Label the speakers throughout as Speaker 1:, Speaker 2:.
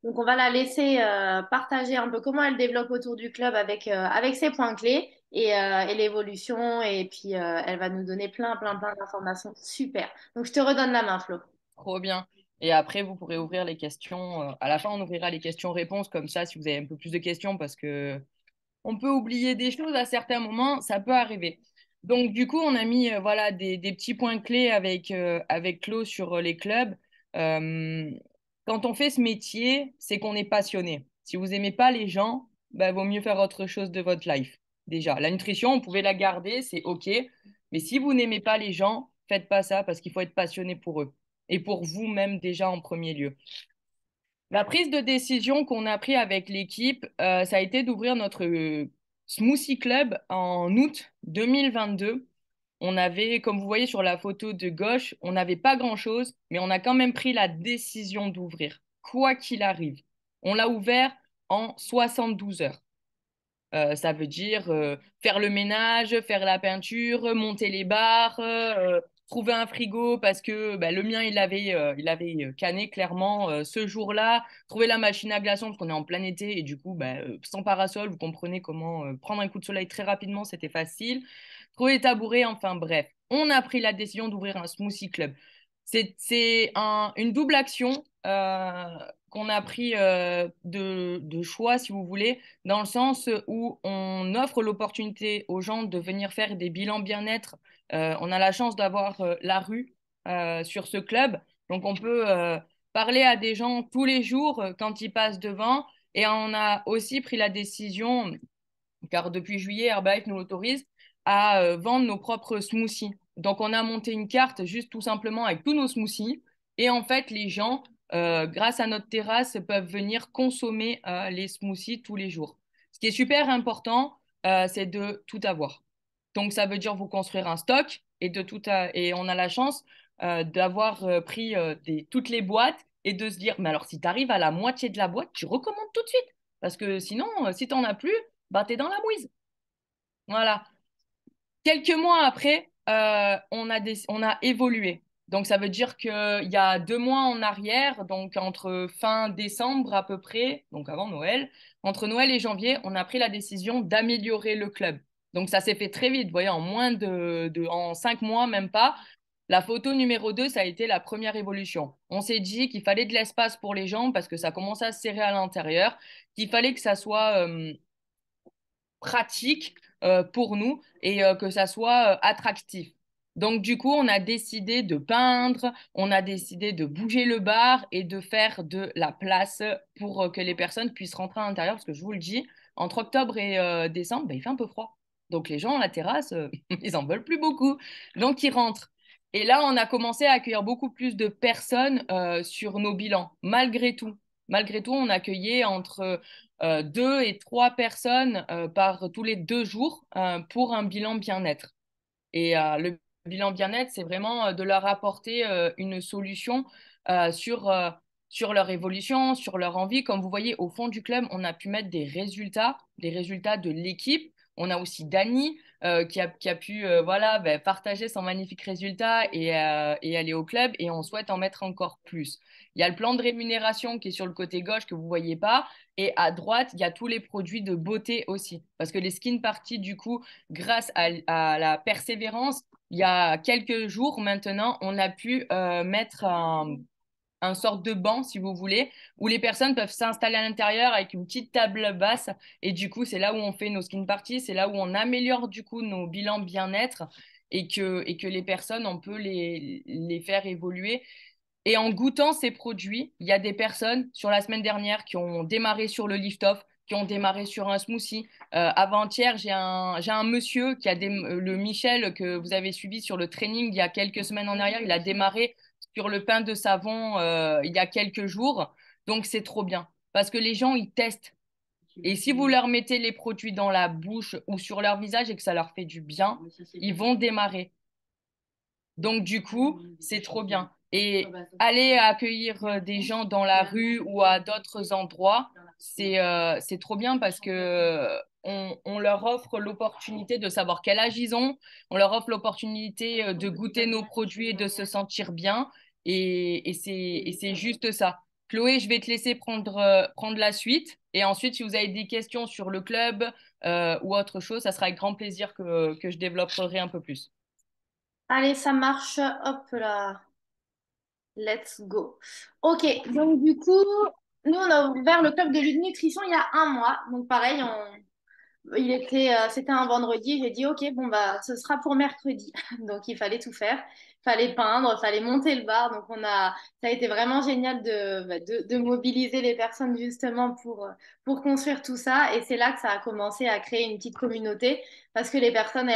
Speaker 1: Donc, on va la laisser partager un peu comment elle développe autour du club avec ses points clés et l'évolution. Et puis, elle va nous donner plein d'informations. Super. Donc, je te redonne la main, Flo.
Speaker 2: Trop bien. Et après, vous pourrez ouvrir les questions. À la fin, on ouvrira les questions-réponses comme ça, si vous avez un peu plus de questions, parce que on peut oublier des choses à certains moments, ça peut arriver. Donc, du coup, on a mis voilà, des petits points clés avec Claude sur les clubs. Euh, Quand on fait ce métier, c'est qu'on est passionné. Si vous n'aimez pas les gens, bah, vaut mieux faire autre chose de votre life. Déjà, la nutrition, on pouvait la garder, c'est OK. Mais si vous n'aimez pas les gens, faites pas ça parce qu'il faut être passionné pour eux et pour vous-même déjà en premier lieu. La prise de décision qu'on a prise avec l'équipe, ça a été d'ouvrir notre Smoothie Club en août 2022. On avait, comme vous voyez sur la photo de gauche, on n'avait pas grand-chose, mais on a quand même pris la décision d'ouvrir, quoi qu'il arrive. On l'a ouvert en 72 heures. Ça veut dire faire le ménage, faire la peinture, monter les barres, trouver un frigo parce que bah, le mien, il avait cané clairement ce jour-là. Trouver la machine à glaçons parce qu'on est en plein été et du coup, bah, sans parasol, vous comprenez comment prendre un coup de soleil très rapidement, c'était facile. Trouver les tabourets, enfin bref. On a pris la décision d'ouvrir un smoothie club. C'est une double action qu'on a pris de choix, si vous voulez, dans le sens où on offre l'opportunité aux gens de venir faire des bilans bien-être. On a la chance d'avoir la rue sur ce club, donc on peut parler à des gens tous les jours quand ils passent devant. Et on a aussi pris la décision, car depuis juillet, Herbalife nous l'autorise, à vendre nos propres smoothies. Donc, on a monté une carte juste tout simplement avec tous nos smoothies. Et en fait, les gens, grâce à notre terrasse, peuvent venir consommer les smoothies tous les jours. Ce qui est super important, c'est de tout avoir. Donc, ça veut dire vous construire un stock et on a la chance d'avoir pris toutes les boîtes et de se dire, mais alors si tu arrives à la moitié de la boîte, tu recommandes tout de suite. Parce que sinon, si tu n'en as plus, bah, t'es dans la mouise. Voilà. Quelques mois après, on a évolué. Donc, ça veut dire qu'il y a 2 mois en arrière, donc entre fin décembre à peu près, donc avant Noël, entre Noël et janvier, on a pris la décision d'améliorer le club. Donc, ça s'est fait très vite, vous voyez, en en 5 mois, même pas. La photo numéro 2, ça a été la première évolution. On s'est dit qu'il fallait de l'espace pour les gens parce que ça commençait à se serrer à l'intérieur, qu'il fallait que ça soit pratique pour nous et que ça soit attractif. Donc, du coup, on a décidé de peindre, on a décidé de bouger le bar et de faire de la place pour que les personnes puissent rentrer à l'intérieur. Parce que je vous le dis, entre octobre et décembre, ben, il fait un peu froid. Donc, les gens à la terrasse, ils en veulent plus beaucoup. Donc, ils rentrent. Et là, on a commencé à accueillir beaucoup plus de personnes sur nos bilans, malgré tout. Malgré tout, on accueillait entre 2 et 3 personnes par tous les 2 jours pour un bilan bien-être. Et le bilan bien-être, c'est vraiment de leur apporter une solution sur leur évolution, sur leur envie. Comme vous voyez, au fond du club, on a pu mettre des résultats de l'équipe. On a aussi Dani qui a pu voilà, ben, partager son magnifique résultat et aller au club et on souhaite en mettre encore plus. Il y a le plan de rémunération qui est sur le côté gauche que vous ne voyez pas et à droite, il y a tous les produits de beauté aussi. Parce que les skin parties, du coup, grâce à la persévérance, il y a quelques jours maintenant, on a pu mettre un sorte de banc, si vous voulez, où les personnes peuvent s'installer à l'intérieur avec une petite table basse. Et du coup, c'est là où on fait nos skin parties, c'est là où on améliore du coup nos bilans bien-être et que les personnes, on peut les faire évoluer. Et en goûtant ces produits, il y a des personnes sur la semaine dernière qui ont démarré sur le lift-off, qui ont démarré sur un smoothie. Avant-hier, j'ai un monsieur le Michel que vous avez suivi sur le training il y a quelques semaines en arrière. Il a démarré sur le pain de savon il y a quelques jours. Donc c'est trop bien parce que les gens ils testent. Et si vous leur mettez les produits dans la bouche ou sur leur visage et que ça leur fait du bien, ils vont démarrer. Donc, du coup, c'est trop bien. Et aller accueillir des gens dans la rue ou à d'autres endroits, c'est trop bien parce que on leur offre l'opportunité de savoir quel âge ils ont, on leur offre l'opportunité de goûter nos produits et de se sentir bien. Et c'est juste ça. Chloé, je vais te laisser prendre la suite. Et ensuite, si vous avez des questions sur le club ou autre chose, ça sera avec grand plaisir que je développerai un peu plus.
Speaker 1: Allez, ça marche. Hop là. Let's go. Ok, donc du coup, nous, on a ouvert le club de nutrition il y a un mois. Donc pareil, c'était un vendredi. J'ai dit, ok, bon, bah, ce sera pour mercredi. Donc il fallait tout faire. Il fallait peindre, il fallait monter le bar. Donc ça a été vraiment génial de mobiliser les personnes justement pour construire tout ça. Et c'est là que ça a commencé à créer une petite communauté parce que les personnes,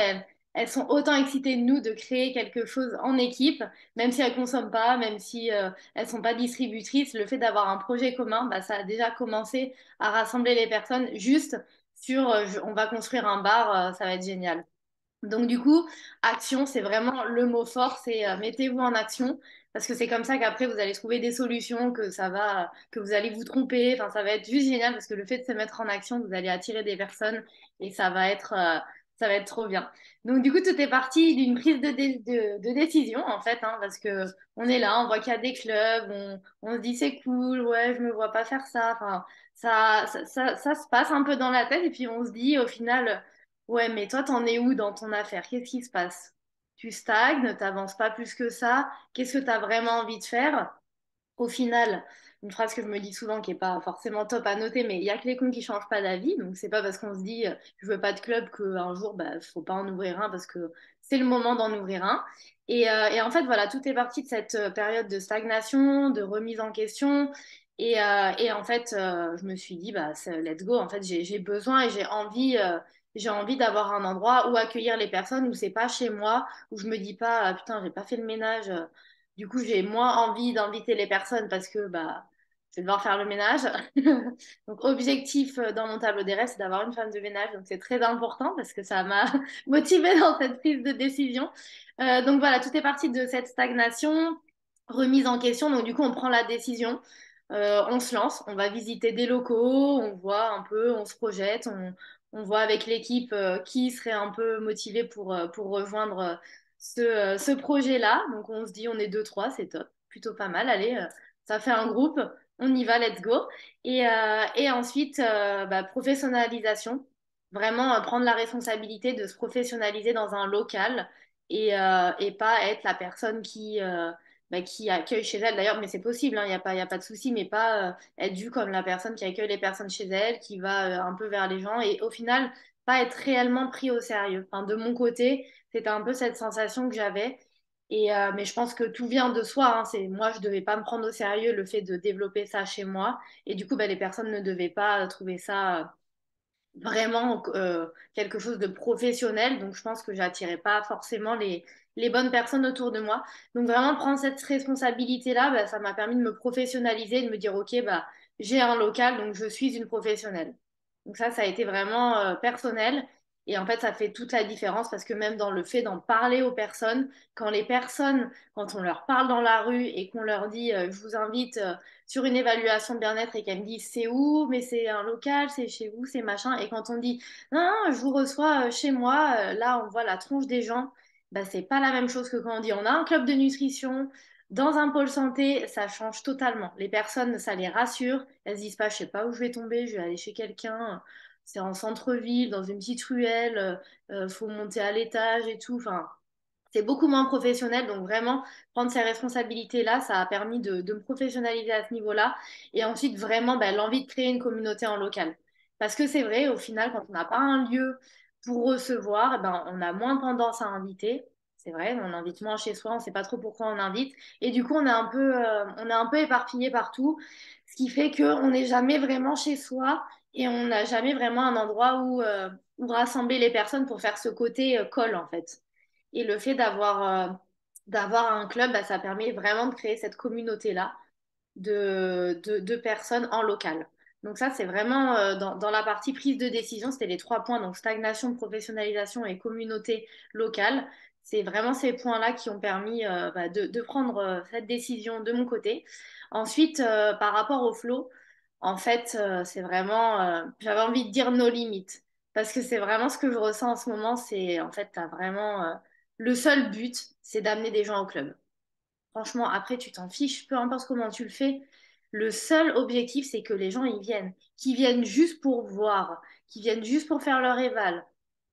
Speaker 1: elles sont autant excitées de nous de créer quelque chose en équipe, même si elles consomment pas, même si elles sont pas distributrices. Le fait d'avoir un projet commun, bah, ça a déjà commencé à rassembler les personnes juste on va construire un bar, ça va être génial. Donc du coup, action, c'est vraiment le mot fort, c'est mettez-vous en action parce que c'est comme ça qu'après vous allez trouver des solutions, que vous allez vous tromper. Enfin, ça va être juste génial parce que le fait de se mettre en action, vous allez attirer des personnes et ça va être trop bien. Donc du coup, tout est parti d'une prise de décision en fait, hein, parce que on est là, on voit qu'il y a des clubs, on se dit c'est cool, ouais, je me vois pas faire ça. Enfin, ça se passe un peu dans la tête et puis on se dit au final. Ouais, mais toi, t'en es où dans ton affaire? Qu'est-ce qui se passe? Tu stagnes, t'avances pas plus que ça? Qu'est-ce que t'as vraiment envie de faire? Au final, une phrase que je me dis souvent qui est pas forcément top à noter, mais il y a que les cons qui changent pas d'avis. Donc c'est pas parce qu'on se dit je veux pas de club qu'un jour bah faut pas en ouvrir un parce que c'est le moment d'en ouvrir un. Et en fait voilà, tout est parti de cette période de stagnation, de remise en question. Et en fait, je me suis dit bah let's go. En fait, j'ai besoin et j'ai envie d'avoir un endroit où accueillir les personnes où c'est pas chez moi, où je me dis pas putain j'ai pas fait le ménage. Du coup, j'ai moins envie d'inviter les personnes parce que bah, je vais devoir faire le ménage. Donc, objectif dans mon tableau des rêves, c'est d'avoir une femme de ménage. Donc, c'est très important parce que ça m'a motivée dans cette prise de décision. Donc, voilà, tout est parti de cette stagnation, remise en question. Donc, du coup, on prend la décision. On se lance, on va visiter des locaux, on voit un peu, on se projette, on voit avec l'équipe qui serait un peu motivé pour rejoindre ce projet-là. Donc on se dit, on est deux, trois, c'est top, plutôt pas mal. Allez, ça fait un groupe, on y va, let's go. Et ensuite, bah, professionnalisation. Vraiment prendre la responsabilité de se professionnaliser dans un local et pas être la personne qui accueille chez elle. D'ailleurs, mais c'est possible, il n'y a y a pas de souci, mais pas être vue comme la personne qui accueille les personnes chez elle, qui va un peu vers les gens et au final, pas être réellement pris au sérieux. Enfin, de mon côté, c'était un peu cette sensation que j'avais. Mais je pense que tout vient de soi. Hein. Moi, je devais pas me prendre au sérieux le fait de développer ça chez moi. Et du coup, bah, les personnes ne devaient pas trouver ça vraiment quelque chose de professionnel. Donc, je pense que j'attirais pas forcément les bonnes personnes autour de moi. Donc, vraiment prendre cette responsabilité-là, bah, ça m'a permis de me professionnaliser, de me dire, OK, bah, j'ai un local, donc je suis une professionnelle. Donc, ça a été vraiment personnel. Et en fait, ça fait toute la différence parce que même dans le fait d'en parler aux personnes, quand on leur parle dans la rue et qu'on leur dit, je vous invite sur une évaluation de bien-être et qu'elle me dit c'est où, mais c'est un local, c'est chez vous, c'est machin. Et quand on dit non, non, je vous reçois chez moi, là on voit la tronche des gens, bah, c'est pas la même chose que quand on dit on a un club de nutrition. Dans un pôle santé, ça change totalement. Les personnes, ça les rassure. Elles se disent pas, je sais pas où je vais tomber, je vais aller chez quelqu'un. C'est en centre-ville, dans une petite ruelle, faut monter à l'étage et tout. Enfin, c'est beaucoup moins professionnel. Donc vraiment, prendre ces responsabilités-là, ça a permis de me professionnaliser à ce niveau-là. Et ensuite, vraiment, ben, l'envie de créer une communauté en local. Parce que c'est vrai, au final, quand on n'a pas un lieu pour recevoir, eh ben, on a moins tendance à inviter. C'est vrai, on invite moins chez soi, on ne sait pas trop pourquoi on invite. Et du coup, on est un peu éparpillé partout, ce qui fait qu'on n'est jamais vraiment chez soi et on n'a jamais vraiment un endroit où rassembler les personnes pour faire ce côté call, en fait. Et le fait d'avoir un club, bah, ça permet vraiment de créer cette communauté-là de personnes en local. Donc ça, c'est vraiment dans la partie prise de décision, c'était les trois points, donc stagnation, professionnalisation et communauté locale. C'est vraiment ces points-là qui ont permis bah, de prendre cette décision de mon côté. Ensuite, par rapport au flow, en fait, c'est vraiment, j'avais envie de dire nos limites, parce que c'est vraiment ce que je ressens en ce moment, c'est en fait, t'as vraiment, le seul but, c'est d'amener des gens au club. Franchement, après, tu t'en fiches, peu importe comment tu le fais. Le seul objectif, c'est que les gens y viennent, qu'ils viennent juste pour voir, qu'ils viennent juste pour faire leur éval,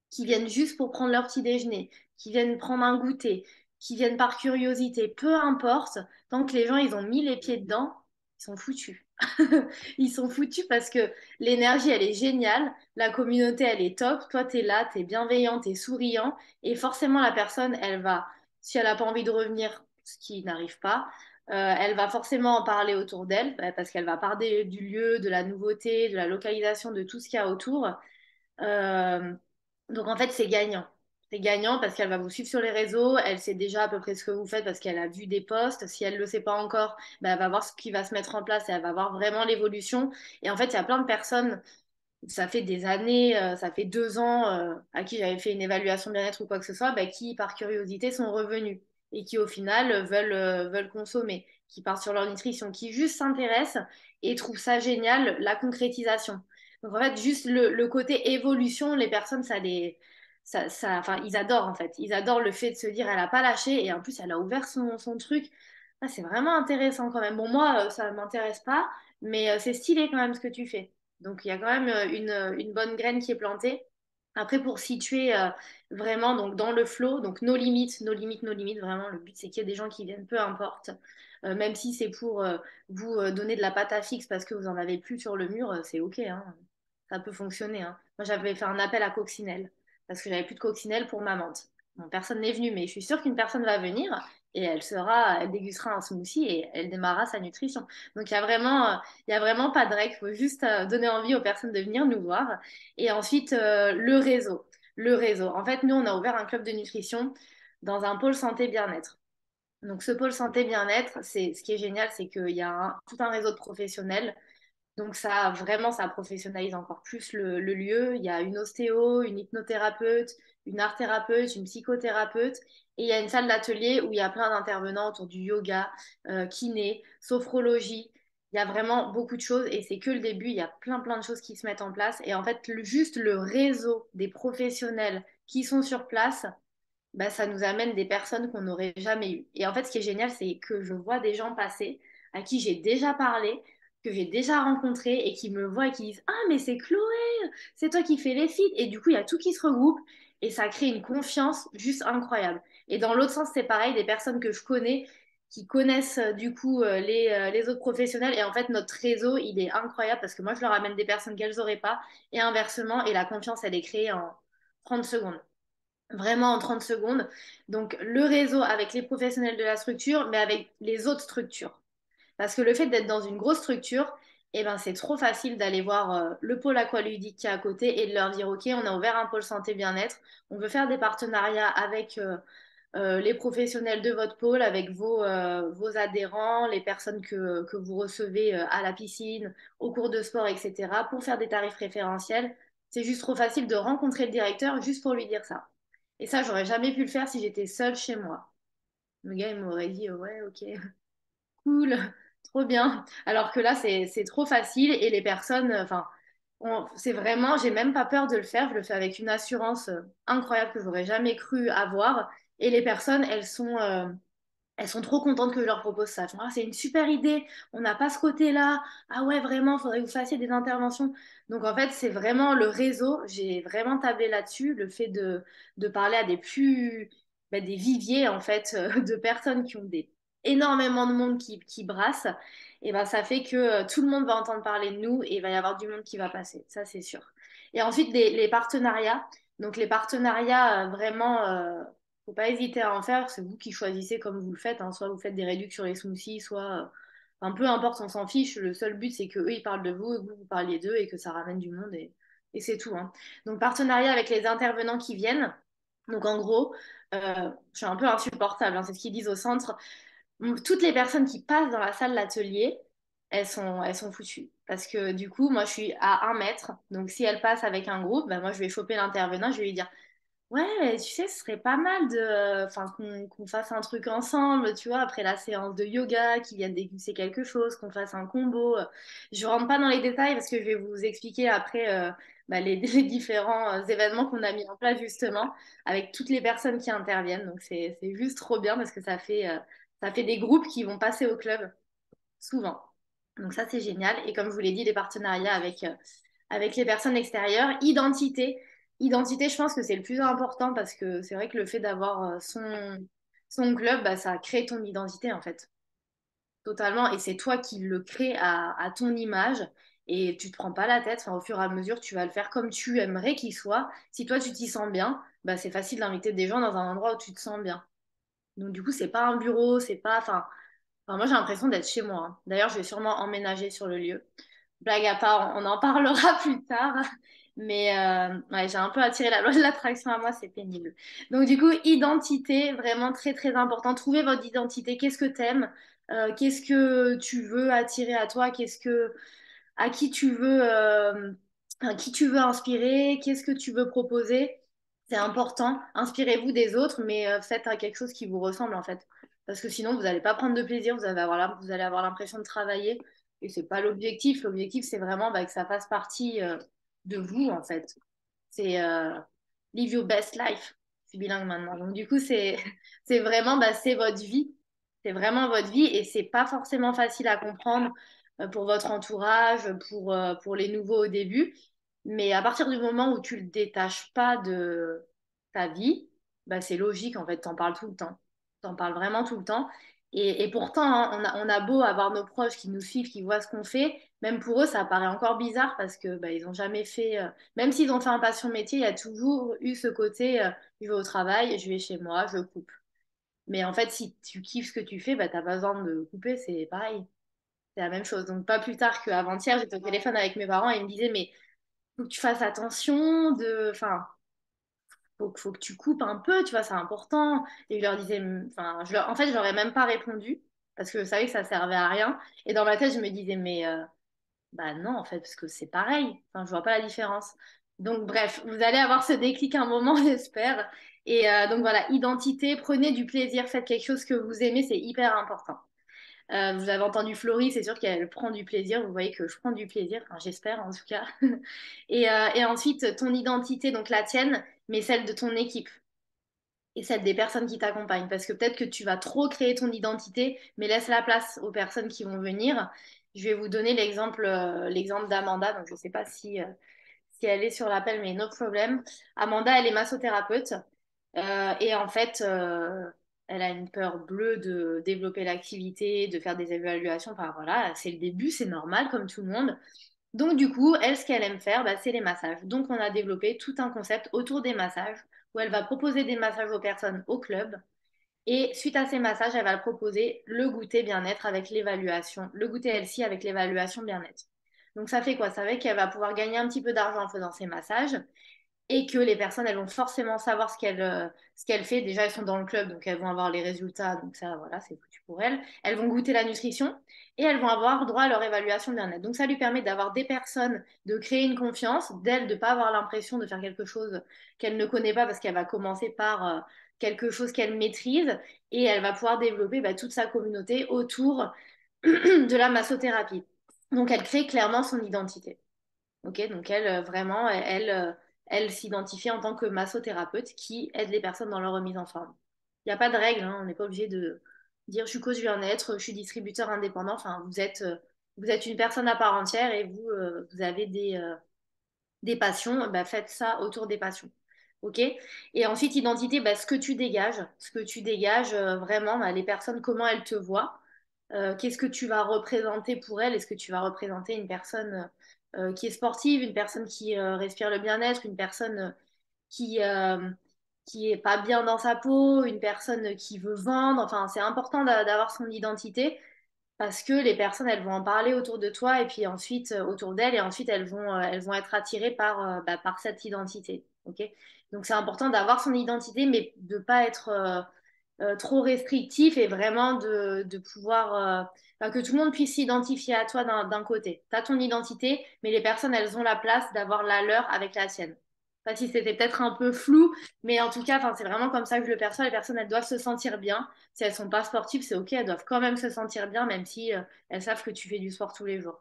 Speaker 1: qui viennent juste pour prendre leur petit déjeuner, qui viennent prendre un goûter, qui viennent par curiosité, peu importe, tant que les gens ils ont mis les pieds dedans, ils sont foutus. Ils sont foutus parce que l'énergie elle est géniale, la communauté elle est top, toi tu es là, tu es bienveillant, tu es souriant et forcément la personne elle va, si elle n'a pas envie de revenir, ce qui n'arrive pas, elle va forcément en parler autour d'elle bah, parce qu'elle va parler du lieu, de la nouveauté, de la localisation, de tout ce qu'il y a autour. Euh, donc en fait, c'est gagnant. C'est gagnant parce qu'elle va vous suivre sur les réseaux, elle sait déjà à peu près ce que vous faites parce qu'elle a vu des posts. Si elle ne le sait pas encore, ben, elle va voir ce qui va se mettre en place et elle va voir vraiment l'évolution. Et en fait, il y a plein de personnes, ça fait des années, ça fait 2 ans à qui j'avais fait une évaluation bien-être ou quoi que ce soit, ben, qui par curiosité sont revenus et qui au final veulent consommer, qui partent sur leur nutrition, qui juste s'intéressent et trouvent ça génial, la concrétisation. Donc en fait, juste le côté évolution, les personnes, enfin, ils adorent en fait. Ils adorent le fait de se dire, elle a pas lâché et en plus, elle a ouvert son truc. Ah, c'est vraiment intéressant quand même. Bon, moi, ça ne m'intéresse pas, mais c'est stylé quand même ce que tu fais. Donc il y a quand même une bonne graine qui est plantée. Après, pour situer vraiment donc, dans le flow, donc nos limites, nos limites, nos limites, vraiment, le but c'est qu'il y ait des gens qui viennent, peu importe. Même si c'est pour vous donner de la pâte à fixe parce que vous en avez plus sur le mur, c'est OK, hein. Ça peut fonctionner, hein. Moi, j'avais fait un appel à coccinelle parce que j'avais plus de coccinelle pour ma menthe. Bon, personne n'est venu, mais je suis sûre qu'une personne va venir et elle dégustera un smoothie et elle démarrera sa nutrition. Donc, il y a vraiment pas de règle. Il faut juste donner envie aux personnes de venir nous voir. Et ensuite, le réseau. Le réseau. En fait, nous, on a ouvert un club de nutrition dans un pôle santé bien-être. Donc, ce pôle santé bien-être, ce qui est génial, c'est qu'il y a tout un réseau de professionnels donc ça, vraiment, ça professionnalise encore plus le lieu. Il y a une ostéo, une hypnothérapeute, une art thérapeute, une psychothérapeute. Et il y a une salle d'atelier où il y a plein d'intervenants autour du yoga, kiné, sophrologie. Il y a vraiment beaucoup de choses et c'est que le début. Il y a plein, plein de choses qui se mettent en place. Et en fait, juste le réseau des professionnels qui sont sur place, bah, ça nous amène des personnes qu'on n'aurait jamais eues. Et en fait, ce qui est génial, c'est que je vois des gens passer à qui j'ai déjà parlé, que j'ai déjà rencontré et qui me voient et qui disent ah, mais c'est Chloé, c'est toi qui fais les feats. Et du coup, il y a tout qui se regroupe et ça crée une confiance juste incroyable. Et dans l'autre sens, c'est pareil, des personnes que je connais qui connaissent du coup les autres professionnels. Et en fait, notre réseau, il est incroyable parce que moi, je leur amène des personnes qu'elles n'auraient pas et inversement. Et la confiance, elle est créée en 30 secondes vraiment en 30 secondes. Donc, le réseau avec les professionnels de la structure, mais avec les autres structures. Parce que le fait d'être dans une grosse structure, eh ben, c'est trop facile d'aller voir le pôle aqualudique qui est à côté et de leur dire, OK, on a ouvert un pôle santé bien-être, on veut faire des partenariats avec les professionnels de votre pôle, avec vos adhérents, les personnes que vous recevez à la piscine, au cours de sport, etc., pour faire des tarifs préférentiels. C'est juste trop facile de rencontrer le directeur juste pour lui dire ça. Et ça, j'aurais jamais pu le faire si j'étais seule chez moi. Le gars, il m'aurait dit, ouais, ok, cool, trop bien. Alors que là, c'est trop facile et les personnes, enfin, c'est vraiment, j'ai même pas peur de le faire. Je le fais avec une assurance incroyable que j'aurais jamais cru avoir. Et les personnes, elles sont trop contentes que je leur propose ça. Elles font, ah, c'est une super idée, on n'a pas ce côté-là. Ah ouais, vraiment, il faudrait que vous fassiez des interventions. Donc en fait, c'est vraiment le réseau. J'ai vraiment tablé là-dessus, le fait de parler à des viviers en fait, de personnes qui ont énormément de monde qui brasse. Et ben, ça fait que tout le monde va entendre parler de nous et il va y avoir du monde qui va passer. Ça, c'est sûr. Et ensuite, les partenariats. Donc les partenariats, vraiment faut pas hésiter à en faire, c'est vous qui choisissez comme vous le faites, hein. Soit vous faites des réductions sur les smoothies, soit. Enfin, peu importe, on s'en fiche. Le seul but, c'est qu'eux, ils parlent de vous et que vous parliez d'eux et que ça ramène du monde et c'est tout, hein. Donc, partenariat avec les intervenants qui viennent. Donc, en gros, je suis un peu insupportable, hein, c'est ce qu'ils disent au centre. Toutes les personnes qui passent dans la salle d'atelier, elles sont foutues. Parce que du coup, moi, je suis à 1 mètre. Donc, si elles passent avec un groupe, ben, moi, je vais choper l'intervenant, je vais lui dire ouais, tu sais, ce serait pas mal enfin, qu'on fasse un truc ensemble, tu vois, après la séance de yoga, qu'ils viennent déguster quelque chose, qu'on fasse un combo. Je rentre pas dans les détails parce que je vais vous expliquer après bah, les différents événements qu'on a mis en place justement avec toutes les personnes qui interviennent. Donc c'est juste trop bien parce que ça fait des groupes qui vont passer au club, souvent. Donc ça, c'est génial. Et comme je vous l'ai dit, les partenariats avec les personnes extérieures. Identité. Identité, je pense que c'est le plus important parce que c'est vrai que le fait d'avoir son club, bah, ça crée ton identité en fait. Totalement. Et c'est toi qui le crée à ton image. Et tu te prends pas la tête. Enfin, au fur et à mesure, tu vas le faire comme tu aimerais qu'il soit. Si toi, tu t'y sens bien, bah, c'est facile d'inviter des gens dans un endroit où tu te sens bien. Donc, du coup, c'est pas un bureau, c'est pas. Enfin, moi, j'ai l'impression d'être chez moi, hein. D'ailleurs, je vais sûrement emménager sur le lieu. Blague à part, on en parlera plus tard. Mais ouais, j'ai un peu attiré la loi de l'attraction à moi, c'est pénible. Donc du coup, identité, vraiment très très important. Trouvez votre identité. Qu'est-ce que t'aimes? Qu'est-ce que tu veux attirer à toi? À qui tu veux, à qui tu veux inspirer? Qu'est-ce que tu veux proposer? C'est important. Inspirez-vous des autres, mais faites quelque chose qui vous ressemble en fait. Parce que sinon, vous n'allez pas prendre de plaisir. Vous allez avoir l'impression de travailler. Et c'est pas l'objectif. L'objectif, c'est vraiment bah, que ça fasse partie de vous, en fait. C'est live your best life. Je suis bilingue maintenant. Donc, du coup, c'est vraiment, bah, c'est votre vie. C'est vraiment votre vie et c'est pas forcément facile à comprendre pour votre entourage, pour les nouveaux au début. Mais à partir du moment où tu le détaches pas de ta vie, bah, c'est logique, en fait, t'en parles tout le temps. T'en parles vraiment tout le temps. Et pourtant, hein, on a beau avoir nos proches qui nous suivent, qui voient ce qu'on fait, même pour eux, ça paraît encore bizarre parce que bah, ils ont jamais fait, même s'ils ont fait un passion métier, il y a toujours eu ce côté, je vais au travail, je vais chez moi, je coupe. Mais en fait, si tu kiffes ce que tu fais, bah, t'as pas besoin de couper, c'est pareil. C'est la même chose. Donc, pas plus tard qu'avant-hier, j'étais au téléphone avec mes parents et ils me disaient, mais faut que tu fasses attention enfin, faut que tu coupes un peu, tu vois, c'est important. Et je leur disais, enfin, en fait, je leur ai même pas répondu parce que je savais que ça servait à rien. Et dans ma tête, je me disais, mais bah non, en fait, parce que c'est pareil. Enfin, je vois pas la différence. Donc, bref, vous allez avoir ce déclic un moment, j'espère. Et donc, voilà, identité, prenez du plaisir, faites quelque chose que vous aimez, c'est hyper important. Vous avez entendu Florie, c'est sûr qu'elle prend du plaisir. Vous voyez que je prends du plaisir, enfin, j'espère en tout cas. Et ensuite, ton identité, donc la tienne, mais celle de ton équipe et celle des personnes qui t'accompagnent. Parce que peut-être que tu vas trop créer ton identité, mais laisse la place aux personnes qui vont venir. Je vais vous donner l'exemple d'Amanda. Donc, je ne sais pas si elle est sur l'appel, mais no problem. Amanda, elle est massothérapeute. Et en fait, elle a une peur bleue de développer l'activité, de faire des évaluations. Enfin, voilà, c'est le début, c'est normal, comme tout le monde. Donc, du coup, elle, ce qu'elle aime faire, bah, c'est les massages. Donc, on a développé tout un concept autour des massages où elle va proposer des massages aux personnes au club. Et suite à ces massages, elle va proposer le goûter bien-être avec l'évaluation, le goûter healthy avec l'évaluation bien-être. Donc, ça fait quoi? Ça fait qu'elle va pouvoir gagner un petit peu d'argent en faisant ses massages et que les personnes, elles vont forcément savoir ce qu'elle fait. Déjà, elles sont dans le club, donc elles vont avoir les résultats. Donc ça, voilà, c'est foutu pour elles. Elles vont goûter la nutrition et elles vont avoir droit à leur évaluation bien-être. Donc ça lui permet d'avoir des personnes, de créer une confiance, d'elle, de ne pas avoir l'impression de faire quelque chose qu'elle ne connaît pas parce qu'elle va commencer par quelque chose qu'elle maîtrise et elle va pouvoir développer bah, toute sa communauté autour de la massothérapie. Donc elle crée clairement son identité. Ok, donc elle, vraiment, elle s'identifie en tant que massothérapeute qui aide les personnes dans leur remise en forme. Il n'y a pas de règle, hein, on n'est pas obligé de dire je suis coach bien-être, je suis distributeur indépendant. Enfin, vous êtes une personne à part entière et vous avez des passions, bah, faites ça autour des passions. Ok? Et ensuite, identité, bah, ce que tu dégages vraiment, bah, les personnes, comment elles te voient. Qu'est-ce que tu vas représenter pour elle? Est-ce que tu vas représenter une personne qui est sportive, une personne qui respire le bien-être, une personne qui, euh, qui est pas bien dans sa peau, une personne qui veut vendre? Enfin, c'est important d'avoir son identité parce que les personnes, elles vont en parler autour de toi et puis ensuite autour d'elles et ensuite elles vont être attirées par cette identité. Ok? Donc c'est important d'avoir son identité, mais de pas être trop restrictif et vraiment de pouvoir enfin, que tout le monde puisse s'identifier à toi d'un côté. Tu as ton identité, mais les personnes, elles ont la place d'avoir la leur avec la tienne. Pas si c'était peut-être un peu flou, mais en tout cas, enfin, c'est vraiment comme ça que je le perçois. Les personnes, elles doivent se sentir bien. Si elles sont pas sportives, c'est OK, elles doivent quand même se sentir bien, même si elles savent que tu fais du sport tous les jours.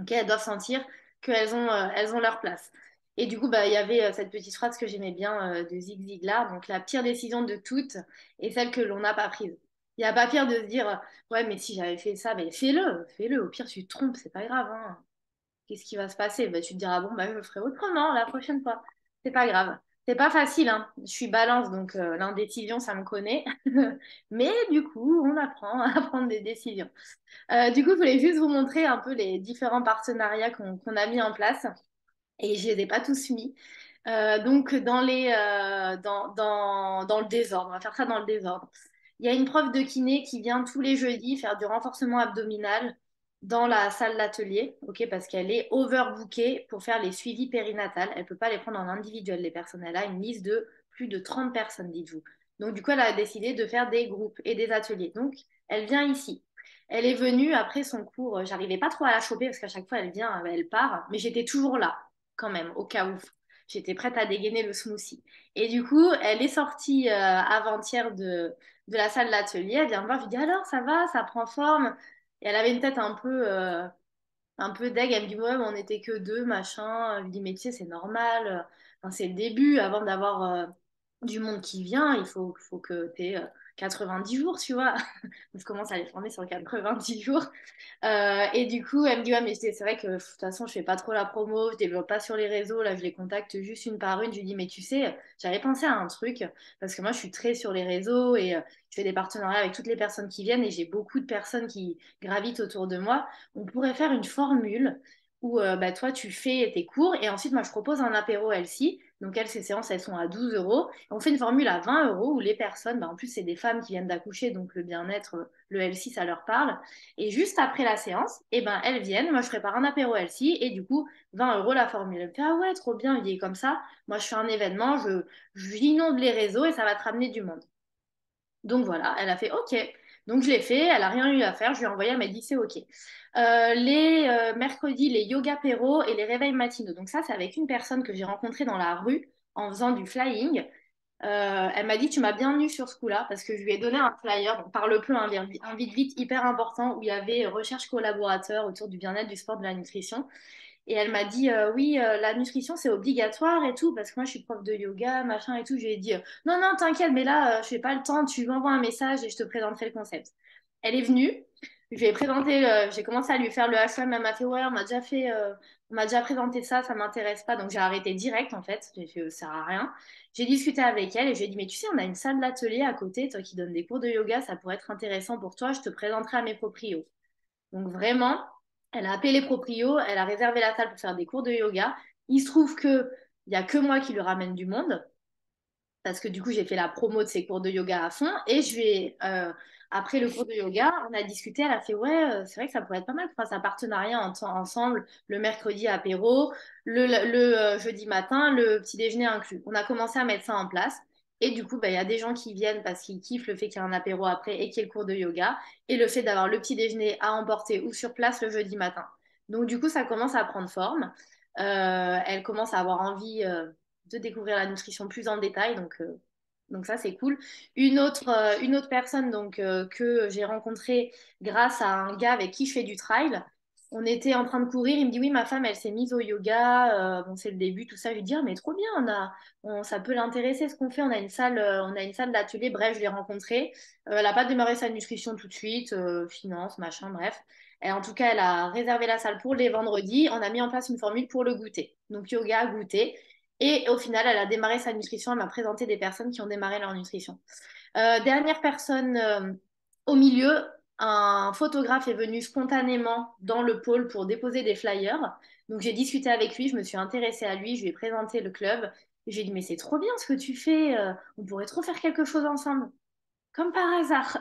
Speaker 1: Ok, elles doivent sentir elles ont leur place. Et du coup, bah, il y avait cette petite phrase que j'aimais bien de Zig Ziglar. Donc, la pire décision de toutes est celle que l'on n'a pas prise. Il n'y a pas pire de se dire, ouais, mais si j'avais fait ça, ben fais-le, fais-le. Au pire, tu te trompes, c'est pas grave, hein. Qu'est-ce qui va se passer? Ben, tu te diras, bon, bah, je le ferai autrement la prochaine fois. C'est pas grave. C'est pas facile, hein. Je suis balance, donc l'indécision, ça me connaît. Mais du coup, on apprend à prendre des décisions. Du coup, je voulais juste vous montrer un peu les différents partenariats qu'on a mis en place. Et je les ai pas tous mis. Donc, dans le désordre, on va faire ça dans le désordre. Il y a une prof de kiné qui vient tous les jeudis faire du renforcement abdominal dans la salle d'atelier, ok, parce qu'elle est overbookée pour faire les suivis périnatales. Elle ne peut pas les prendre en individuel, les personnes. Elle a une liste de plus de 30 personnes, dites-vous. Donc, du coup, elle a décidé de faire des groupes et des ateliers. Donc, elle vient ici. Elle est venue après son cours. J'arrivais pas trop à la choper parce qu'à chaque fois, elle vient, elle part, mais j'étais toujours là quand même, au cas où. J'étais prête à dégainer le smoothie. Et du coup, elle est sortie avant-hier de la salle d'atelier. Elle vient me voir, je lui dis alors, ça va, ça prend forme. Et elle avait une tête un peu deg. Elle me dit, ouais, mais on n'était que deux, machin. Je lui dis, mais tu sais, c'est normal. Enfin, c'est le début. Avant d'avoir du monde qui vient, faut que tu aies 90 jours, tu vois. On commence à les former sur 90 jours. Et du coup, elle me dit, ouais, mais c'est vrai que de toute façon, je fais pas trop la promo, je développe pas sur les réseaux, là, je les contacte juste une par une. Je lui dis, mais tu sais, j'avais pensé à un truc, parce que moi, je suis très sur les réseaux et je fais des partenariats avec toutes les personnes qui viennent et j'ai beaucoup de personnes qui gravitent autour de moi. On pourrait faire une formule où bah, toi, tu fais tes cours et ensuite, moi, je propose un apéro LC. Donc, elles, ces séances, elles sont à 12 euros. On fait une formule à 20 euros où les personnes, bah, en plus, c'est des femmes qui viennent d'accoucher, donc le bien-être, le LC, ça leur parle. Et juste après la séance, eh ben, elles viennent. Moi, je prépare un apéro LC et du coup, 20 euros la formule. Elle me fait, ah ouais, trop bien, il est comme ça. Moi, je fais un événement, j'inonde les réseaux et ça va te ramener du monde. Donc voilà, elle a fait OK. Donc je l'ai fait, elle a rien eu à faire, je lui ai envoyé, elle m'a dit c'est OK. Les mercredis, les yoga péro et les réveils matinaux. Donc ça, c'est avec une personne que j'ai rencontrée dans la rue en faisant du flying. Elle m'a dit tu m'as bien eu sur ce coup-là parce que je lui ai donné un flyer, donc par le peu, un vite vite hyper important où il y avait recherche collaborateur autour du bien-être, du sport, de la nutrition. Et elle m'a dit, oui, la nutrition, c'est obligatoire et tout, parce que moi, je suis prof de yoga, machin et tout. Je lui ai dit, non, non, t'inquiète, mais là, je n'ai pas le temps, tu m'envoies un message et je te présenterai le concept. Elle est venue, je lui ai présenté, j'ai commencé à lui faire le HM, elle m'a fait, ouais, on m'a déjà présenté ça, ça m'intéresse pas. Donc, j'ai arrêté direct, en fait. J'ai fait, ça sert à rien. J'ai discuté avec elle et je lui ai dit, mais tu sais, on a une salle d'atelier à côté, toi qui donnes des cours de yoga, ça pourrait être intéressant pour toi, je te présenterai à mes proprios. Donc vraiment, elle a appelé les proprios, elle a réservé la salle pour faire des cours de yoga. Il se trouve que il y a que moi qui lui ramène du monde parce que du coup j'ai fait la promo de ses cours de yoga à fond et après le cours de yoga, on a discuté. Elle a fait ouais, c'est vrai que ça pourrait être pas mal qu'on fasse un partenariat ensemble le mercredi apéro, le jeudi matin, le petit déjeuner inclus. On a commencé à mettre ça en place. Et du coup, bah, il y a des gens qui viennent parce qu'ils kiffent le fait qu'il y ait un apéro après et qu'il y ait le cours de yoga et le fait d'avoir le petit déjeuner à emporter ou sur place le jeudi matin. Donc du coup, ça commence à prendre forme. Elle commence à avoir envie de découvrir la nutrition plus en détail, donc ça c'est cool. Une autre personne que j'ai rencontrée grâce à un gars avec qui je fais du trail. On était en train de courir, il me dit oui, ma femme elle s'est mise au yoga, bon c'est le début, tout ça. Je lui dis ah, mais trop bien, ça peut l'intéresser ce qu'on fait, on a une salle d'atelier, bref je l'ai rencontrée. Elle n'a pas démarré sa nutrition tout de suite, finance, machin, bref. Et en tout cas, elle a réservé la salle pour les vendredis. On a mis en place une formule pour le goûter. Donc yoga, goûter. Et au final, elle a démarré sa nutrition. Elle m'a présenté des personnes qui ont démarré leur nutrition. Dernière personne au milieu, un photographe est venu spontanément dans le pôle pour déposer des flyers. Donc j'ai discuté avec lui, je me suis intéressée à lui, je lui ai présenté le club. Et j'ai dit, mais c'est trop bien ce que tu fais, on pourrait trop faire quelque chose ensemble comme par hasard.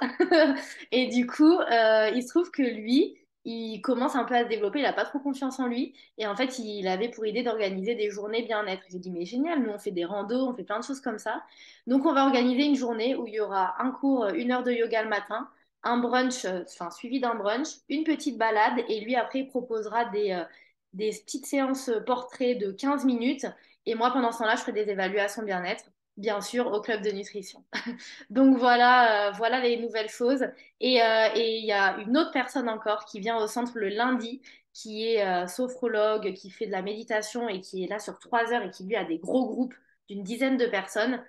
Speaker 1: Et du coup, il se trouve que lui, il commence un peu à se développer, il n'a pas trop confiance en lui. Et en fait, il avait pour idée d'organiser des journées bien-être. J'ai dit, mais génial, nous, on fait des randos, on fait plein de choses comme ça. Donc, on va organiser une journée où il y aura un cours, une heure de yoga le matin, un brunch, enfin, suivi d'un brunch, une petite balade. Et lui, après, il proposera des petites séances portraits de 15 minutes. Et moi, pendant ce temps-là, je ferai des évaluations bien-être, bien sûr, au club de nutrition. Donc voilà, voilà les nouvelles choses. Et il y a une autre personne encore qui vient au centre le lundi, qui est sophrologue, qui fait de la méditation et qui est là sur 3 heures et qui lui a des gros groupes d'une dizaine de personnes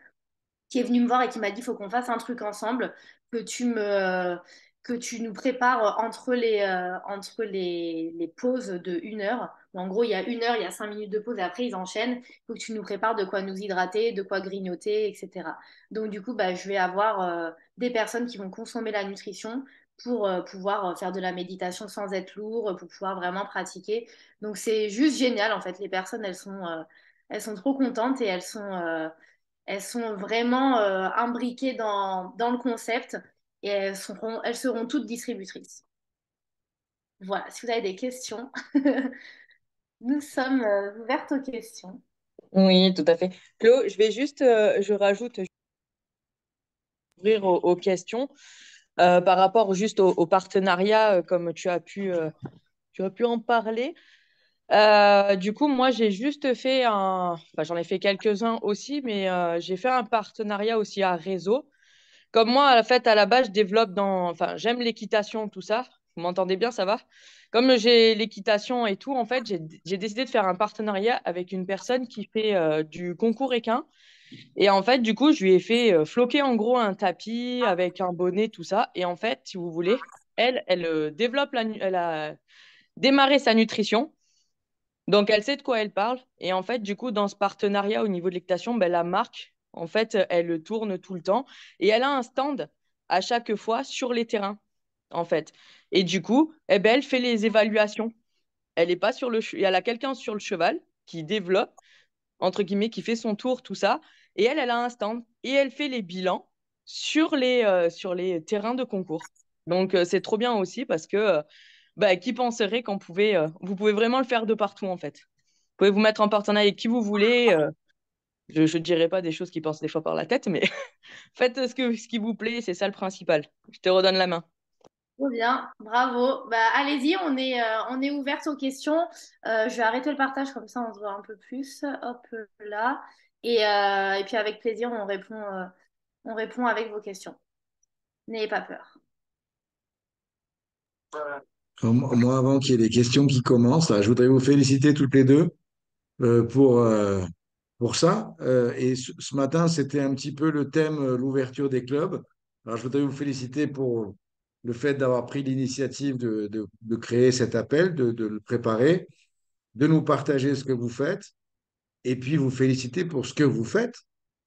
Speaker 1: qui est venu me voir et qui m'a dit, il faut qu'on fasse un truc ensemble, que tu me, que tu nous prépares entre les pauses de 1 heure. En gros, il y a 1 heure, il y a 5 minutes de pause et après ils enchaînent. Il faut que tu nous prépares de quoi nous hydrater, de quoi grignoter, etc. Donc du coup, bah, je vais avoir des personnes qui vont consommer la nutrition pour pouvoir faire de la méditation sans être lourd, pour pouvoir vraiment pratiquer. Donc c'est juste génial en fait. Les personnes, elles sont trop contentes et elles sont vraiment imbriquées dans le concept et elles seront toutes distributrices. Voilà, si vous avez des questions, nous sommes ouvertes aux questions.
Speaker 2: Oui, tout à fait. Claude, je vais juste, je rajoute, je vais ouvrir aux questions par rapport juste au partenariat, comme tu as pu en parler. Du coup, moi, j'ai juste fait enfin, j'en ai fait quelques-uns aussi, mais j'ai fait un partenariat aussi à réseau. Comme moi, à la fait, à la base, je développe enfin, j'aime l'équitation, tout ça. Vous m'entendez bien, ça va? Comme j'ai l'équitation et tout, en fait, j'ai décidé de faire un partenariat avec une personne qui fait du concours équin. Et en fait, du coup, je lui ai fait floquer en gros un tapis avec un bonnet, tout ça. Et en fait, si vous voulez, elle développe elle a démarré sa nutrition. Donc, elle sait de quoi elle parle. Et en fait, du coup, dans ce partenariat au niveau de l'équitation, ben, la marque, en fait, elle tourne tout le temps. Et elle a un stand à chaque fois sur les terrains, en fait. Et du coup, eh ben, elle fait les évaluations. Elle est pas sur elle a quelqu'un sur le cheval qui développe, entre guillemets, qui fait son tour, tout ça. Et elle a un stand. Et elle fait les bilans sur les terrains de concours. Donc, c'est trop bien aussi parce que bah, qui penserait vous pouvez vraiment le faire de partout, en fait. Vous pouvez vous mettre en partenariat avec qui vous voulez. Je ne dirai pas des choses qui passent des fois par la tête, mais faites ce qui vous plaît, c'est ça le principal. Je te redonne la main.
Speaker 1: Trop bien, bravo. Bah, allez-y, on est ouverte aux questions. Je vais arrêter le partage comme ça, on se voit un peu plus. Hop là. Et puis avec plaisir, on répond avec vos questions. N'ayez pas peur.
Speaker 3: Moi, avant qu'il y ait des questions qui commencent, là, je voudrais vous féliciter toutes les deux euh, pour, euh, pour ça. Et ce matin, c'était un petit peu le thème, l'ouverture des clubs. Alors, je voudrais vous féliciter pour le fait d'avoir pris l'initiative de créer cet appel, de le préparer, de nous partager ce que vous faites et puis vous féliciter pour ce que vous faites,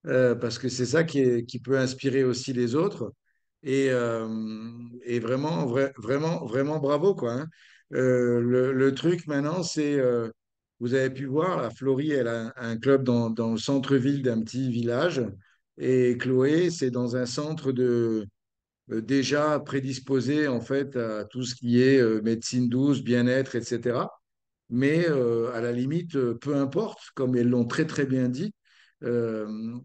Speaker 3: parce que c'est ça qui peut inspirer aussi les autres. Et vraiment, vraiment, vraiment bravo, quoi, hein. Le truc maintenant, c'est, vous avez pu voir, la Florie, elle a un club dans le centre-ville d'un petit village, et Chloé, c'est dans un centre déjà prédisposé en fait à tout ce qui est médecine douce, bien-être, etc. Mais à la limite, peu importe, comme ils l'ont très très bien dit, euh,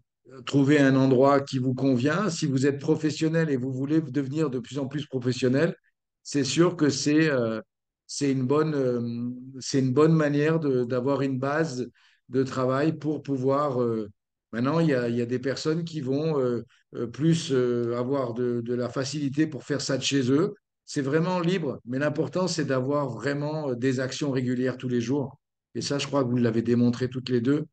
Speaker 3: trouvez un endroit qui vous convient. Si vous êtes professionnel et vous voulez devenir de plus en plus professionnel, c'est sûr que c'est une bonne manière d'avoir une base de travail pour pouvoir. Maintenant, il y a des personnes qui vont plus avoir de la facilité pour faire ça de chez eux. C'est vraiment libre, mais l'important, c'est d'avoir vraiment des actions régulières tous les jours. Et ça, je crois que vous l'avez démontré toutes les deux.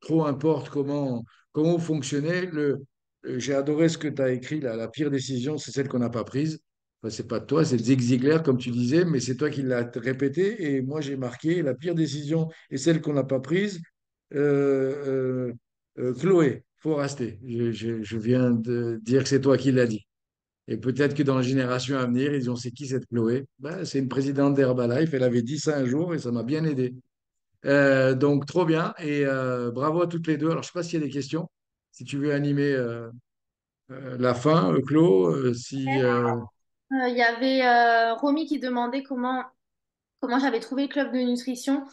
Speaker 3: Trop importe comment vous fonctionnez. J'ai adoré ce que tu as écrit, là. La pire décision, c'est celle qu'on n'a pas prise. Enfin, c'est pas de toi, c'est de Zig Ziglar, comme tu disais, mais c'est toi qui l'as répété. Et moi, j'ai marqué la pire décision est celle qu'on n'a pas prise. Chloé, faut rester. Je viens de dire que c'est toi qui l'as dit. Et peut-être que dans la génération à venir, ils ont c'est qui cette Chloé? Ben, c'est une présidente d'Herbalife, elle avait dit ça un jour et ça m'a bien aidé. Donc trop bien et bravo à toutes les deux. Alors je sais pas s'il y a des questions, si tu veux animer la fin, Clos, si
Speaker 1: Il y avait Romy qui demandait comment j'avais trouvé le club de nutrition.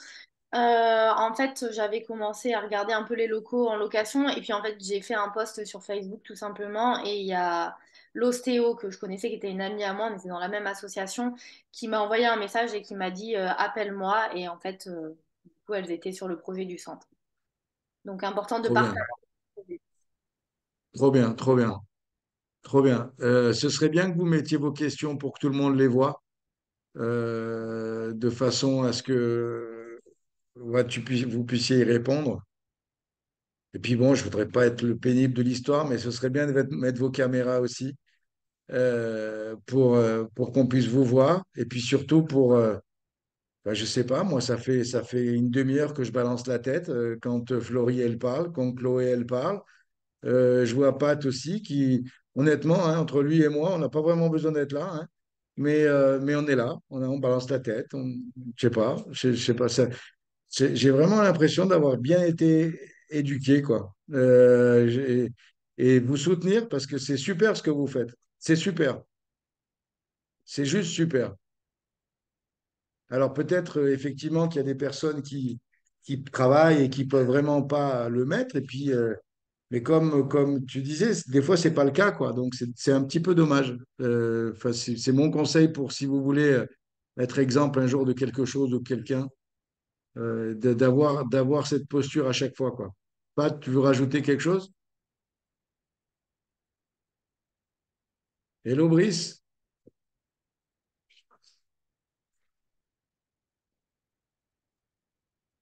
Speaker 1: En fait, j'avais commencé à regarder un peu les locaux en location et puis en fait, j'ai fait un post sur Facebook tout simplement et il y a l'ostéo que je connaissais qui était une amie à moi, on était dans la même association, qui m'a envoyé un message et qui m'a dit appelle-moi et en fait, du coup, elles étaient sur le projet du centre. Donc, important de
Speaker 3: trop
Speaker 1: partager.
Speaker 3: bien, trop bien, trop bien, trop bien. Ce serait bien que vous mettiez vos questions pour que tout le monde les voit, de façon à ce que ouais, vous puissiez y répondre. Et puis bon, je voudrais pas être le pénible de l'histoire, mais ce serait bien de mettre vos caméras aussi pour qu'on puisse vous voir. Et puis surtout pour, ben, je sais pas, moi, ça fait une demi-heure que je balance la tête quand Florie, elle parle, quand Chloé, elle parle. Je vois Pat aussi qui, honnêtement, hein, entre lui et moi, on n'a pas vraiment besoin d'être là, hein. Mais on est là, on balance la tête. Je sais pas. J'ai vraiment l'impression d'avoir bien été éduqué, quoi. Et vous soutenir parce que c'est super ce que vous faites. C'est super. C'est juste super. Alors peut-être effectivement qu'il y a des personnes qui travaillent et qui peuvent vraiment pas le mettre. Et puis, mais comme tu disais, des fois, c'est pas le cas, quoi. Donc c'est un petit peu dommage. Enfin, c'est mon conseil pour si vous voulez être exemple un jour de quelque chose ou de quelqu'un. D'avoir cette posture à chaque fois, quoi. Pat, tu veux rajouter quelque chose? Hello, Brice?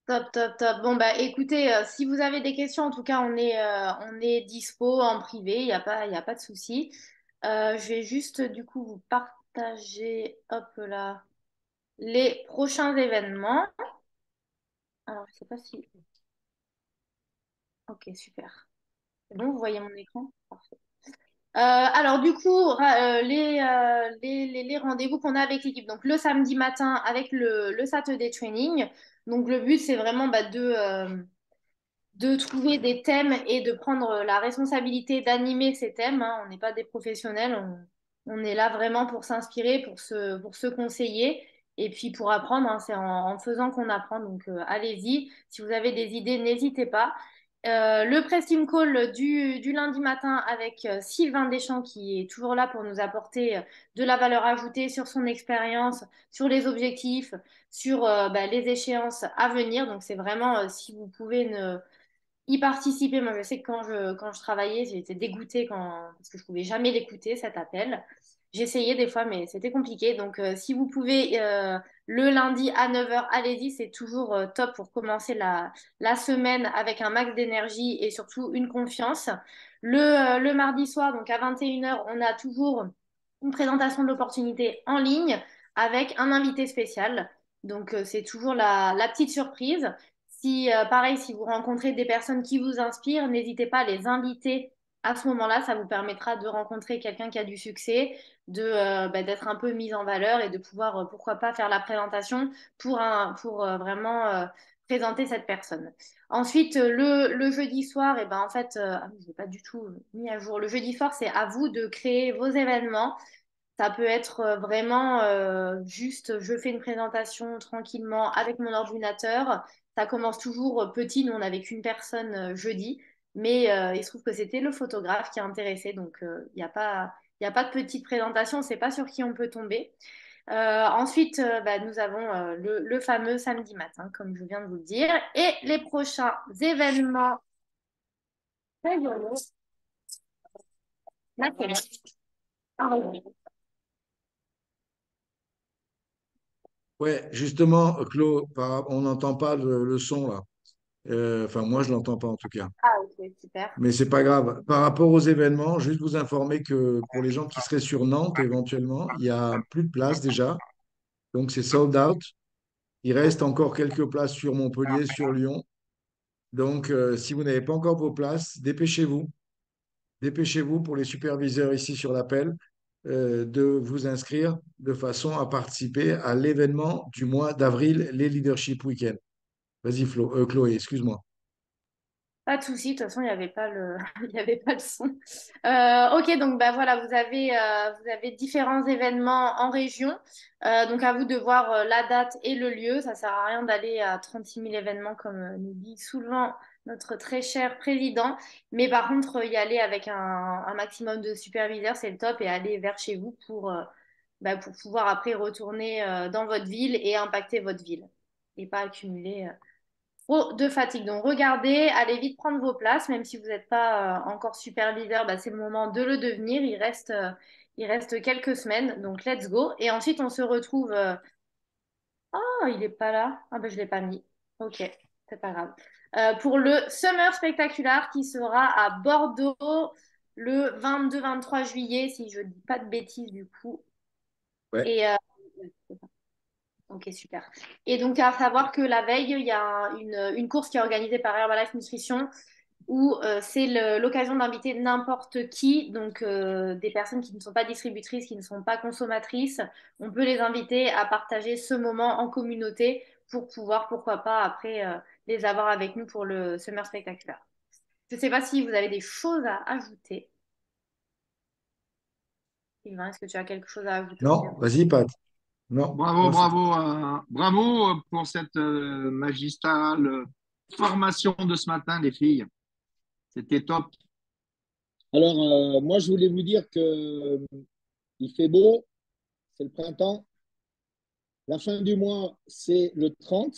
Speaker 1: Top, top, top. Bon, bah écoutez, si vous avez des questions, en tout cas, on est dispo en privé, il y a pas de souci. Je vais juste, du coup, vous partager, hop là, les prochains événements. Alors, je sais pas si... Ok, super. C'est bon, vous voyez mon écran? Parfait. Alors du coup, les rendez-vous qu'on a avec l'équipe. Donc le samedi matin avec le Saturday Training. Donc le but, c'est vraiment bah, de trouver des thèmes et de prendre la responsabilité d'animer ces thèmes, hein. On n'est pas des professionnels, on est là vraiment pour s'inspirer, pour se conseiller et puis pour apprendre, hein. C'est en faisant qu'on apprend, donc allez-y. Si vous avez des idées, n'hésitez pas. Le press team call du lundi matin avec Sylvain Deschamps qui est toujours là pour nous apporter de la valeur ajoutée sur son expérience, sur les objectifs, sur bah, les échéances à venir. Donc c'est vraiment, si vous pouvez y participer. Moi, je sais que quand je travaillais, j'étais dégoûtée parce que je pouvais jamais l'écouter, cet appel. J'essayais des fois, mais c'était compliqué. Donc, si vous pouvez le lundi à 9 heures, allez-y, c'est toujours top pour commencer la semaine avec un max d'énergie et surtout une confiance. Le mardi soir, donc à 21 heures, on a toujours une présentation de l'opportunité en ligne avec un invité spécial. Donc, c'est toujours la petite surprise. Si, pareil, si vous rencontrez des personnes qui vous inspirent, n'hésitez pas à les inviter à ce moment-là. Ça vous permettra de rencontrer quelqu'un qui a du succès, bah, d'être un peu mise en valeur et de pouvoir, pourquoi pas, faire la présentation pour vraiment présenter cette personne. Ensuite, le jeudi soir, et ben, en fait, je n'ai pas du tout mis à jour. Le jeudi soir, c'est à vous de créer vos événements. Ça peut être vraiment juste, je fais une présentation tranquillement avec mon ordinateur. Ça commence toujours petit. Nous, on n'avait qu'une personne jeudi, mais il se trouve que c'était le photographe qui a intéressé. Donc, il y a pas de petite présentation. On ne sait pas sur qui on peut tomber. Ensuite, bah, nous avons le fameux samedi matin, comme je viens de vous le dire. Et les prochains événements rigolos, la télé. Ah oui.
Speaker 3: Ouais, justement, Claude, on n'entend pas le son là. Enfin, moi, je l'entends pas en tout cas.
Speaker 1: Ah, ok, super.
Speaker 3: Mais c'est pas grave. Par rapport aux événements, juste vous informer que pour les gens qui seraient sur Nantes, éventuellement, il y a plus de place déjà. Donc, c'est sold out. Il reste encore quelques places sur Montpellier, sur Lyon. Donc, si vous n'avez pas encore vos places, dépêchez-vous. Dépêchez-vous pour les superviseurs ici sur l'appel de vous inscrire de façon à participer à l'événement du mois d'avril, les Leadership Weekend. Vas-y, Chloé, excuse-moi.
Speaker 1: Pas de souci, de toute façon, il n'y avait pas il y avait pas le son. Ok, donc bah, voilà, vous avez différents événements en région. Donc à vous de voir la date et le lieu. Ça sert à rien d'aller à 36 000 événements, comme nous dit souvent notre très cher président. Mais par contre, y aller avec un maximum de superviseurs, c'est le top et aller vers chez vous bah, pour pouvoir après retourner dans votre ville et impacter votre ville et pas accumuler. Trop de fatigue. Donc regardez, allez vite prendre vos places, même si vous n'êtes pas encore superviseur, bah, c'est le moment de le devenir. Il reste quelques semaines, donc let's go. Et ensuite, on se retrouve. Oh, il n'est pas là. Ah ben je ne l'ai pas mis. Ok. c'est pas grave. Pour le Summer Spectacular qui sera à Bordeaux le 22-23 juillet, si je dis pas de bêtises du coup.
Speaker 3: Ouais.
Speaker 1: Et ok, super. Et donc, à savoir que la veille, il y a une course qui est organisée par Herbalife Nutrition où c'est l'occasion d'inviter n'importe qui, donc des personnes qui ne sont pas distributrices, qui ne sont pas consommatrices. On peut les inviter à partager ce moment en communauté pour pouvoir, pourquoi pas, après les avoir avec nous pour le Summer Spectacular. Je ne sais pas si vous avez des choses à ajouter. Sylvain, est-ce que tu as quelque chose à ajouter aussi?
Speaker 3: Non, vas-y, Pat. Non,
Speaker 4: Bravo,
Speaker 3: non, c'était.
Speaker 4: bravo, bravo pour cette magistrale formation de ce matin, les filles. C'était top. Alors, moi, je voulais vous dire que il fait beau, c'est le printemps. La fin du mois, c'est le 30.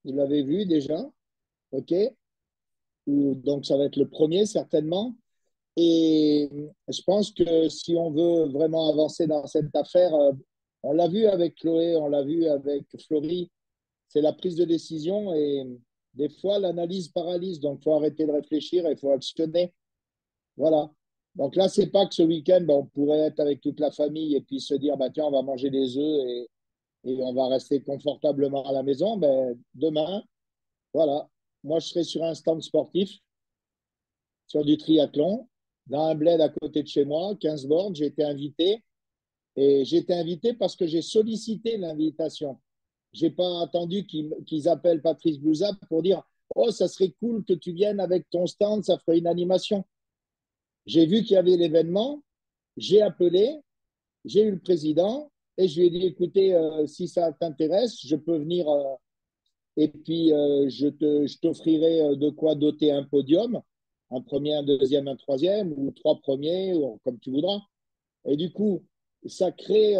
Speaker 4: Vous l'avez vu déjà, OK? Donc, ça va être le premier, certainement. Et je pense que si on veut vraiment avancer dans cette affaire, on l'a vu avec Chloé, on l'a vu avec Florie, c'est la prise de décision et des fois, l'analyse paralyse. Donc, il faut arrêter de réfléchir et il faut actionner. Voilà. Donc là, c'est pas que ce week-end, ben, on pourrait être avec toute la famille et puis se dire, bah, tiens, on va manger des œufs et on va rester confortablement à la maison. Ben, demain, voilà. Moi, je serai sur un stand sportif, sur du triathlon, dans un bled à côté de chez moi, 15 bornes. J'ai été invité. Et j'ai été invité parce que j'ai sollicité l'invitation. Je n'ai pas attendu qu'ils appellent Patrice Blouzat pour dire oh, ça serait cool que tu viennes avec ton stand, ça ferait une animation. J'ai vu qu'il y avait l'événement, j'ai appelé, j'ai eu le président et je lui ai dit écoutez, si ça t'intéresse, je peux venir et puis je t'offrirai de quoi doter un podium, un premier, un deuxième, un troisième, ou trois premiers, ou, comme tu voudras. Et du coup, ça crée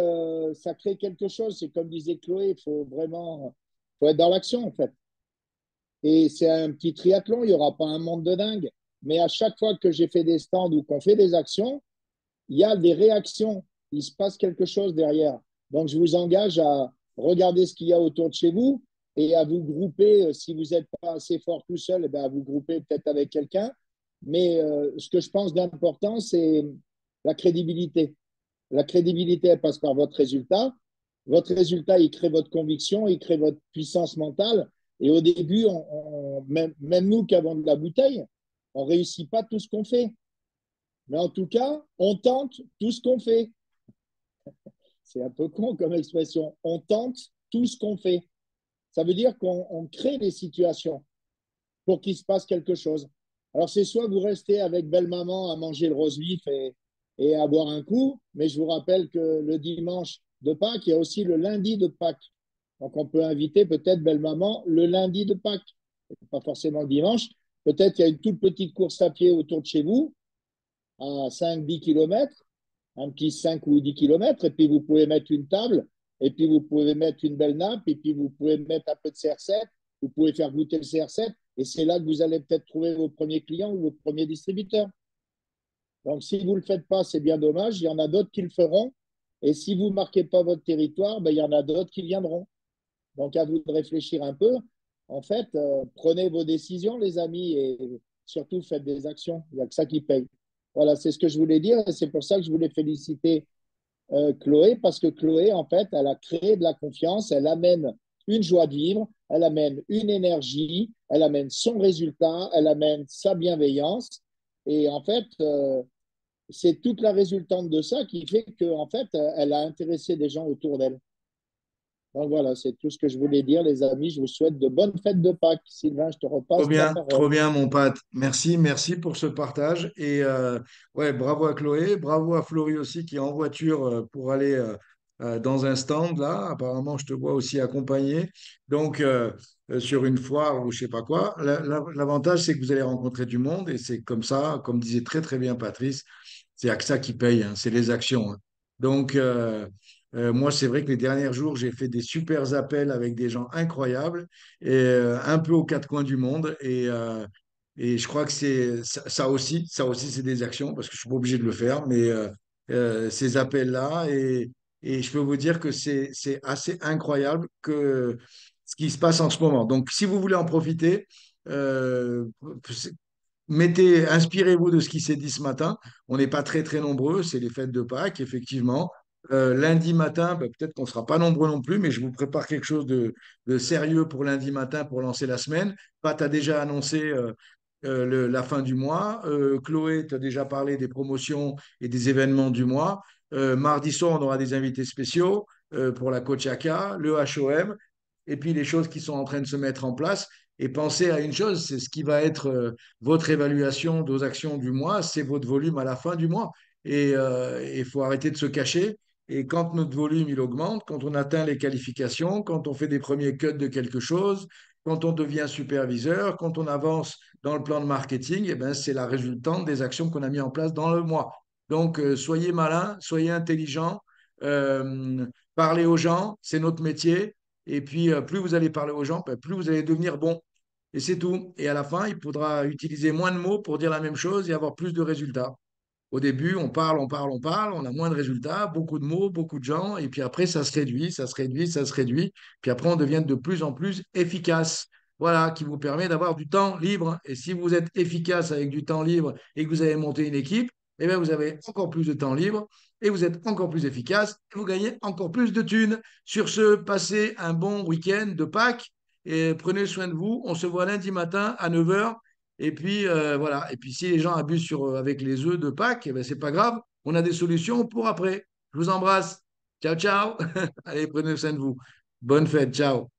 Speaker 4: quelque chose. C'est comme disait Chloé, il faut vraiment faut être dans l'action en fait. Et c'est un petit triathlon, il n'y aura pas un monde de dingue. Mais à chaque fois que j'ai fait des stands ou qu'on fait des actions, il y a des réactions. Il se passe quelque chose derrière. Donc, je vous engage à regarder ce qu'il y a autour de chez vous et à vous grouper. Si vous n'êtes pas assez fort tout seul, eh bien, à vous grouper peut-être avec quelqu'un. Mais ce que je pense d'important, c'est la crédibilité. La crédibilité, elle passe par votre résultat. Votre résultat, il crée votre conviction, il crée votre puissance mentale. Et au début, même nous qui avons de la bouteille, on ne réussit pas tout ce qu'on fait. Mais en tout cas, on tente tout ce qu'on fait. C'est un peu con comme expression. On tente tout ce qu'on fait. Ça veut dire qu'on crée des situations pour qu'il se passe quelque chose. Alors, c'est soit vous restez avec belle-maman à manger le rose vif et à boire un coup, mais je vous rappelle que le dimanche de Pâques, il y a aussi le lundi de Pâques. Donc, on peut inviter peut-être belle-maman le lundi de Pâques, pas forcément le dimanche. Peut-être qu'il y a une toute petite course à pied autour de chez vous, à 5-10 kilomètres, un petit 5 ou 10 kilomètres, et puis vous pouvez mettre une table, et puis vous pouvez mettre une belle nappe, et puis vous pouvez mettre un peu de CR7, vous pouvez faire goûter le CR7, et c'est là que vous allez peut-être trouver vos premiers clients ou vos premiers distributeurs. Donc, si vous ne le faites pas, c'est bien dommage. Il y en a d'autres qui le feront. Et si vous ne marquez pas votre territoire, ben, il y en a d'autres qui viendront. Donc, à vous de réfléchir un peu. En fait, prenez vos décisions, les amis, et surtout faites des actions. Il n'y a que ça qui paye. Voilà, c'est ce que je voulais dire. Et c'est pour ça que je voulais féliciter Chloé, parce que Chloé, en fait, elle a créé de la confiance. Elle amène une joie de vivre. Elle amène une énergie. Elle amène son résultat. Elle amène sa bienveillance. Et en fait, c'est toute la résultante de ça qui fait qu'en en fait, elle a intéressé des gens autour d'elle. Donc voilà, c'est tout ce que je voulais dire, les amis. Je vous souhaite de bonnes fêtes de Pâques. Sylvain, je te repasse la
Speaker 3: Trop
Speaker 4: parole.
Speaker 3: bien, mon Pat. Merci, merci pour ce partage. Et ouais, bravo à Chloé, bravo à Florie aussi qui est en voiture pour aller dans un stand là. Apparemment, je te vois aussi accompagné. Donc, sur une foire ou je sais pas quoi. L'avantage, c'est que vous allez rencontrer du monde et c'est comme ça, comme disait très très bien Patrice, c'est AXA qui paye, hein, c'est les actions, hein. Donc, moi, c'est vrai que les derniers jours, j'ai fait des super appels avec des gens incroyables et un peu aux quatre coins du monde. Et je crois que c'est ça aussi, c'est des actions parce que je suis pas obligé de le faire, mais ces appels-là et je peux vous dire que c'est assez incroyable que ce qui se passe en ce moment. Donc, si vous voulez en profiter, euh, inspirez-vous de ce qui s'est dit ce matin. On n'est pas très, très nombreux. C'est les fêtes de Pâques, effectivement. Lundi matin, ben, peut-être qu'on ne sera pas nombreux non plus, mais je vous prépare quelque chose de sérieux pour lundi matin pour lancer la semaine. Pat a déjà annoncé la fin du mois. Chloé t'a déjà parlé des promotions et des événements du mois. Mardi soir, on aura des invités spéciaux pour la Coachaka, le HOM, et puis les choses qui sont en train de se mettre en place. Et pensez à une chose, c'est ce qui va être votre évaluation de vos actions du mois, c'est votre volume à la fin du mois. Et il faut arrêter de se cacher. Et quand notre volume il augmente, quand on atteint les qualifications, quand on fait des premiers cuts de quelque chose, quand on devient superviseur, quand on avance dans le plan de marketing, eh ben, c'est la résultante des actions qu'on a mis en place dans le mois. Donc, soyez malins, soyez intelligents, euh, parlez aux gens, c'est notre métier. Et puis, plus vous allez parler aux gens, ben, plus vous allez devenir bon. Et c'est tout. Et à la fin, il faudra utiliser moins de mots pour dire la même chose et avoir plus de résultats. Au début, on parle, on parle, on parle, on a moins de résultats, beaucoup de mots, beaucoup de gens, et puis après, ça se réduit, ça se réduit, ça se réduit, puis après, on devient de plus en plus efficace. Voilà, qui vous permet d'avoir du temps libre. Et si vous êtes efficace avec du temps libre et que vous avez monté une équipe, eh bien, vous avez encore plus de temps libre et vous êtes encore plus efficace et vous gagnez encore plus de thunes. Sur ce, passez un bon week-end de Pâques et prenez soin de vous. On se voit lundi matin à 9 heures. Et puis, voilà. Et puis, si les gens abusent avec les œufs de Pâques, eh ben, c'est pas grave. On a des solutions pour après. Je vous embrasse. Ciao, ciao. Allez, prenez soin de vous. Bonne fête. Ciao.